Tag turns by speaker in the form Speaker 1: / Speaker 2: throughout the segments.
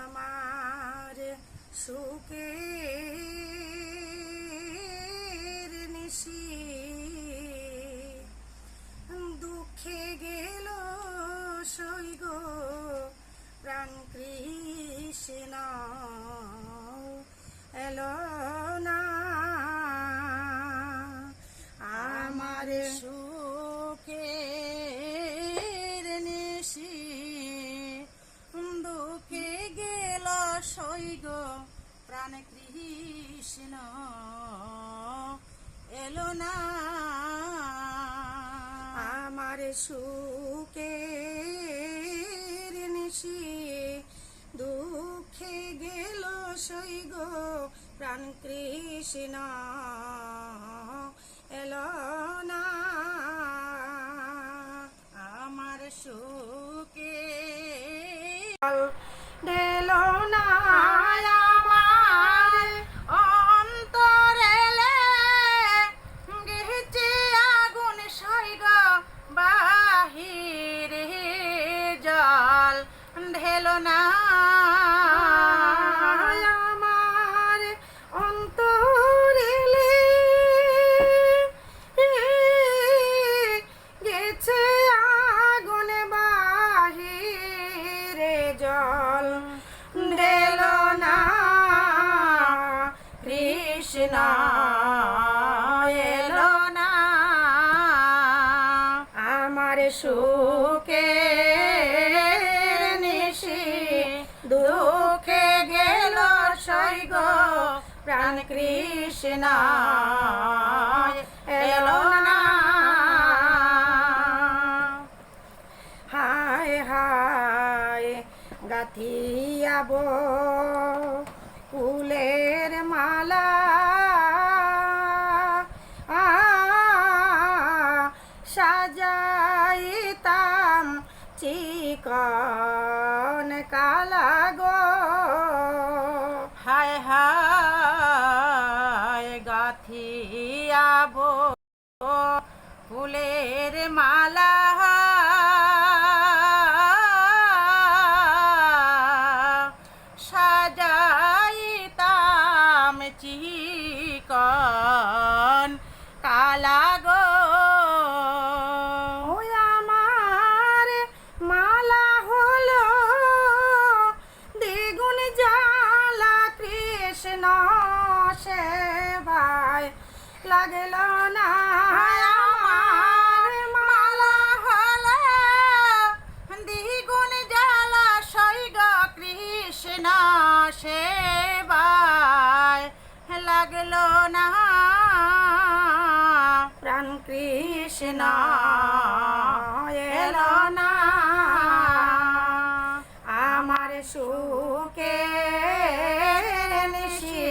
Speaker 1: আমার সুখের নিশি দুঃখে গেল সৈগ প্রাণ কৃষ্ণ এলো না। আমার সুখের নিশি দুঃখে গেল সৈগ প্রাণ কৃষ্ণ এলো না। আমার সুখের নিশি দুঃখে গেল সৈগ প্রাণ কৃষ্ণ এলো না। আমার সুখে দিল না আমার অন্তরেলে গেছে আগুন সৈগ বাহিরে জল ঢেল না। আমার অন্তরেলে গেছে আগুন বাহিরে জল ঢেল না। কৃষ্ণ এলো না। আমার সুখের নিশি দুঃখে গেল সৈগ প্রাণ কৃষ্ণ এলো না। হায় হায় গাথিয়াব ফুলের মালা সাজাইতাম চিকন কালা গো। হায় হায় গাথিয়াব ফুলের মালা সাজাইতাম চিকন কালা গো। আমার মালা হলো দ্বিগুণ জ্বালা কৃষ্ণ সেবায় লাগল না। আমার মালা হলো দ্বিগুণ জ্বালা সৈগ কৃষ্ণ সেবায় লাগল না। প্রাণ কৃষ্ণ এলো না। আমার সুখের নিশি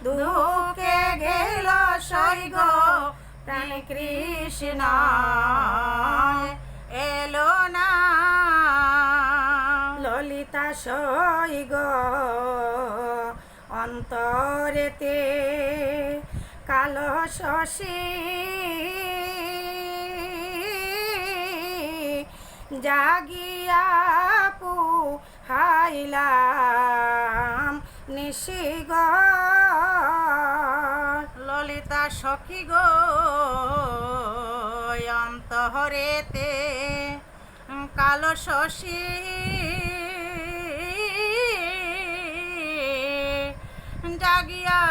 Speaker 1: দুঃখে গেল সৈগ প্রাণ কৃষ্ণ এলো না। ললিতা সৈগ অন্তরেতে কালো শশী জাগিয়া পুহাইলাম নিশি গো। ললিতা সখী গো অন্তরেতে কালো শশী জাগিয়া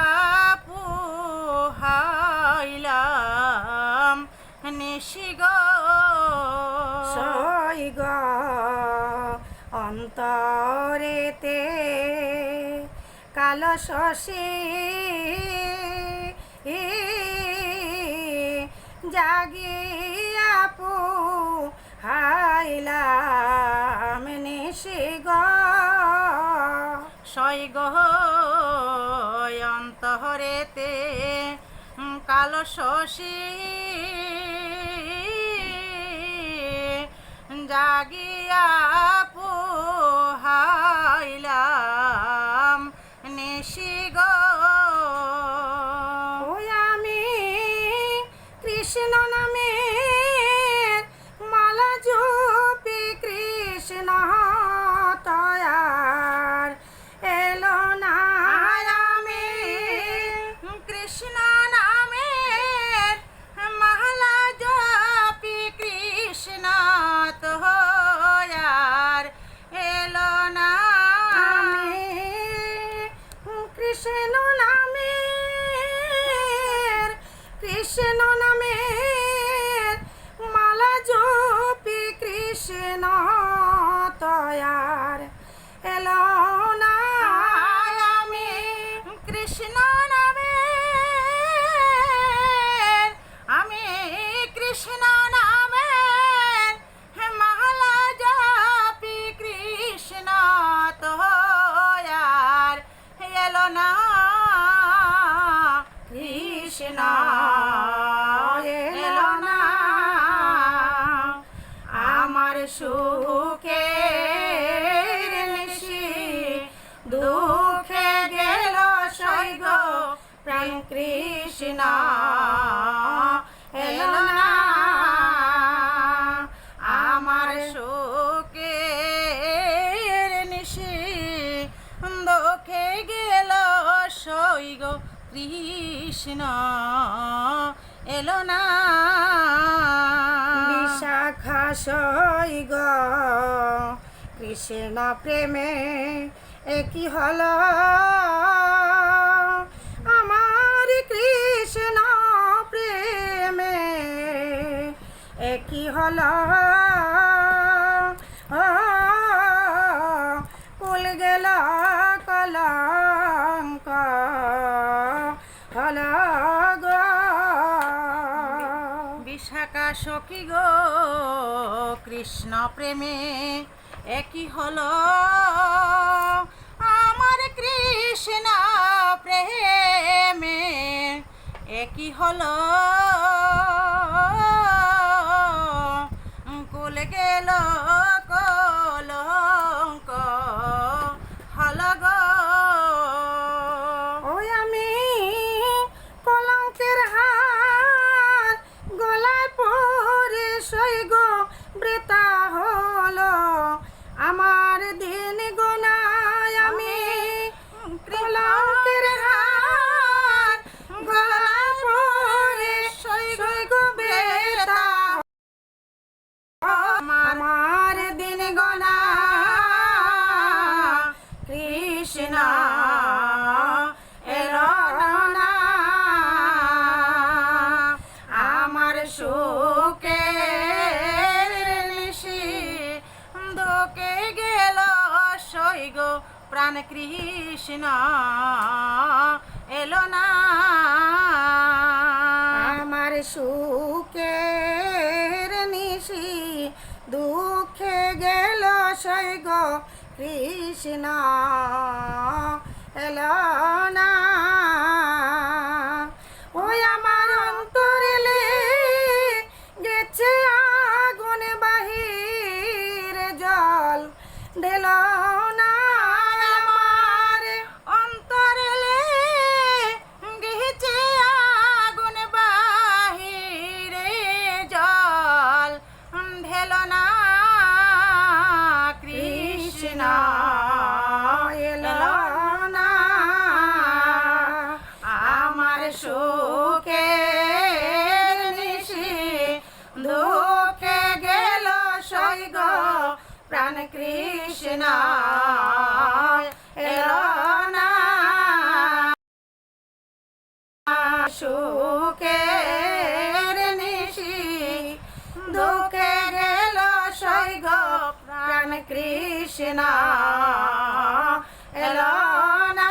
Speaker 1: পুহাইলাম নিশি গো। সৈগ অন্তরেতে কালো শশী জাগিয়া পুহাইলাম নিশি গো। সৈগ অন্তরেতে কালো শশী জাগিয়া পুহাইলাম নিশি গো। আমি কৃষ্ণ নামের মালা জপি কৃষ্ণ তয়ার না কৃষ্ণ এলো না আমার সুখের নিশি দুঃখে গেল সৈগ প্রাণ কৃষ্ণ এলো না আমার সুখের নিশি দুঃখে গেল সৈগ কৃষ্ণ এলো না বিশাখা সৈগ কৃষ্ণ প্রেমে একই হলো আমার কৃষ্ণ প্রেমে একই হলো কুল গেল কলঙ্ক হলো গো বিশাখা সখী গো কৃষ্ণ প্রেমে একই হলো আমার কৃষ্ণ প্রেমে একই হলো কুল গেল কলঙ্ক হলো গো ওই আমি কলঙ্কের হার গলায় পরে সৈগ বৃথা হলো আমার দিন গোনায় আমি কলঙ্কের হার গলায় পরে সৈগ বৃথা আমার দিন গোনা কৃষ্ণ এলো না আমার সুখের নিশি দুঃখে গেল সৈগ প্রাণ কৃষ্ণ এলো না আমার সুখের নিশি দুঃখে গেল সৈগ কৃষ্ণ এলো না ওই আমার অন্তরে গেছে আগুন বাহির জল দিল না আমার অন্তরে গেছে আগুন বাহিরে জল ঢেল না কৃষ্ণ এলো না আমার সুখের নিশি দুঃখে গেল সৈগ প্রাণ কৃষ্ণ এলো না সুখের নিশি দুঃখে গেল সৈগ প্রাণ কৃষ্ণ এলো না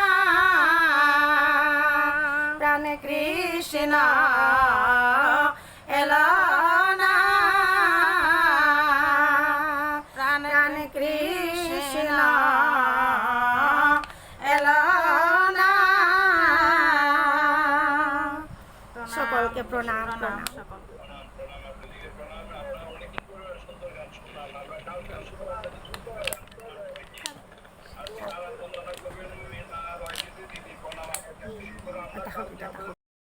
Speaker 1: প্রাণ কৃষ্ণ এলো না প্রাণ কৃষ্ণ এলো না সকলকে প্রণাম প্রণাম সকল